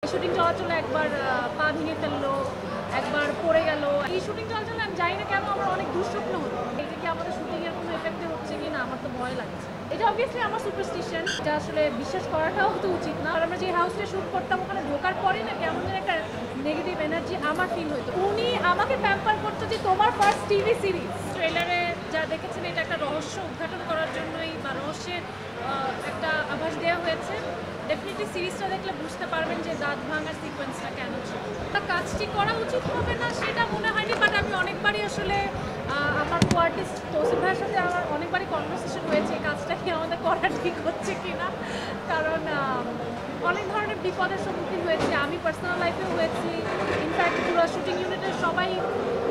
Shooting চলাচলে একবার পা ভেঙে ফেললো, একবার পড়ে গেল। এই শুটিং চলাচলে আমি জানি না কেন আমার অনেক দুঃস্বপ্ন হতো। এটা কি আমাদের শুটিংয়ের কোনো এফেক্টে হচ্ছে কি না, আমার তো ভয় লাগছে। এটা অবভিয়াসলি আমার সুপারস্টিশন, এটা আসলে বিশ্বাস করাটাও তো উচিত না। আর আমরা যে হাউসটা শুট করতাম ওখানে ঢোকার পরে না কেমন যেন একটা নেগেটিভ এনার্জি আমার ফিল হতো। উনি আমাকে প্যাম্পার করতো যে তোমার ফার্স্ট টিভি সিরিজ। ট্রেলারে যা দেখেছেন এটা একটা রহস্য উদ্ঘাটন করার জন্যই বা রহস্যের একটা আভাস দেওয়া হয়েছে। ডেফিনেটলি সিরিজটা দেখলে বুঝতে পারবেন যে দাঁত ভাঙার সিকোয়েন্সটা কেন ছিল। তা কাজটি করা উচিত হবে না সেটা মনে হয়নি, বাট আমি অনেকবারই আসলে আমার কো আর্টিস্ট তৌসিফ ভাইয়ের সাথে আমার অনেকবারই কনভারসেশন হয়েছে এই কাজটা কি আমাদের করা ঠিক হচ্ছে কি না। কারণ অনেক ধরনের বিপদের সম্মুখীন হয়েছি, আমি পার্সোনাল লাইফেও হয়েছি। ইনফ্যাক্ট পুরো শুটিং ইউনিটের সবাই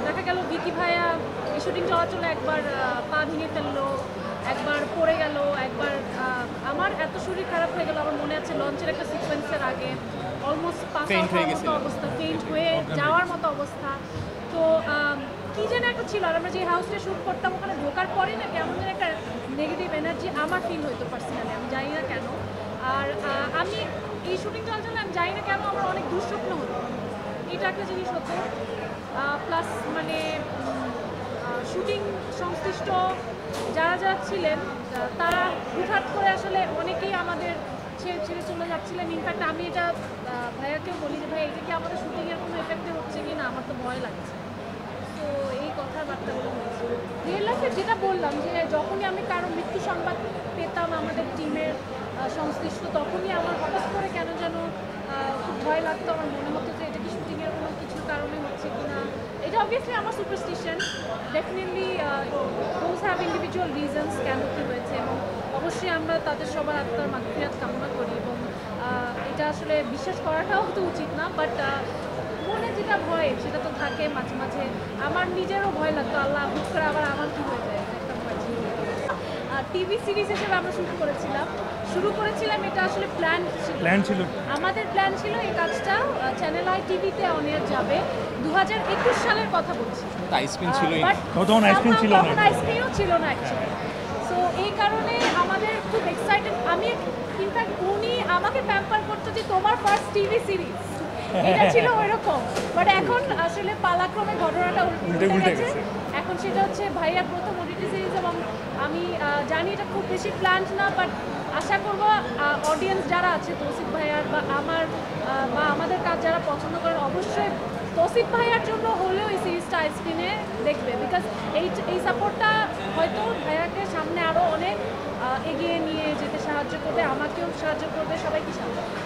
দেখা গেল ভিকি ভাইয়া এই শুটিং চলাচলে একবার পা ভেঙে ফেললো, একবার পড়ে গেল, একবার আমার এত শরীর খারাপ হয়ে গেল। আমার মনে আছে লঞ্চের একটা সিকোয়েন্সের আগে অলমোস্ট পাস আউট হওয়ার মতো অবস্থা, ফেইন্ট হয়ে যাওয়ার মতো অবস্থা। তো কী যেন একটা ছিল। আর আমরা যে হাউসটা শ্যুট করতাম ওখানে ঢোকার পরে না কেমন যেন একটা নেগেটিভ এনার্জি আমার ফিল হতো পার্সোনালি, আমি জানি না কেন। আর আমি এই শুটিং চলাচলে আমি জানি না কেন আমার অনেক দুঃস্বপ্ন হতো। এটা একটা জিনিস হতো। প্লাস মানে শুটিং সংশ্লিষ্ট যারা যারা ছিলেন তারা হুটহাট করে আসলে অনেকেই আমাদের ছেড়ে চলে যাচ্ছিলেন। ইনফ্যাক্ট আমি এটা ভাইয়াকেও বলি যে ভাই এটা কি আমাদের শুটিংয়ের কোনো এফেক্টে হচ্ছে কি না, আমার তো ভয় লাগছে। তো এই কথাবার্তাগুলো হয়েছে রিয়েল লাইফে। যেটা বললাম যে যখনই আমি কারো মৃত্যু সংবাদ পেতাম আমাদের টিমের সংশ্লিষ্ট, তখনই আমার হঠাৎ করে কেন যেন খুব ভয় লাগতো। আমার মনে হতো যে এটা কি শুটিংয়ের কোনো কিছুর কারণে হচ্ছে কি না। এটা অবভিয়াসলি আমার superstition, definitely those have individual reasons কেন কী হয়েছে, এবং অবশ্যই আমরা তাদের সবার আত্মার মাগফিরাত কামনা করি। এবং এটা আসলে বিশ্বাস করাটাও তো উচিত না, বাট মনে যেটা ভয় সেটা তো থাকে মাঝে মাঝে। আমার নিজেরও ভয় লাগতো আল্লাহ হুট করে আবার আমার কী হয়ে যায়, একটা ভয় ছিল। টিভি সিরিজ হিসেবে আমরা শুরু করেছিলাম এটা আসলে প্ল্যান ছিল। আমাদের প্ল্যান ছিল এই কাজটা চ্যানেল আই টিভিতে অনেক যাবে 2021 সালের কথা বলছি। আইসক্রিমও ছিল না অ্যাকচুয়ালি। সো এই কারণে আমাদের খুব এক্সাইটেড। আমি ইনফ্যাক্ট উনি আমাকে প্যাম্পার করতো যে তোমার ফার্স্ট টিভি সিরিজ, এটা ছিল ওইরকম। বাট এখন আসলে পালাক্রমে ঘটনাটা উল্টে গেছে। এখন সেটা হচ্ছে ভাইয়ার প্রথম ওটিটি সিরিজ, এবং আমি জানি এটা খুব বেশি প্ল্যান্ড না, বাট আশা করবো অডিয়েন্স যারা আছে তৌসিফ ভাইয়ার বা আমার বা আমাদের কাজ যারা পছন্দ করেন অবশ্যই তৌসিফ ভাইয়ার জন্য হলেও এই সিরিজটা স্ক্রিনে দেখবে। বিকজ এই সাপোর্টটা হয়তো ভাইয়াকে সামনে আরও অনেক এগিয়ে নিয়ে যেতে সাহায্য করবে, আমাকেও সাহায্য করবে, সবাইকে সাহায্য করবে।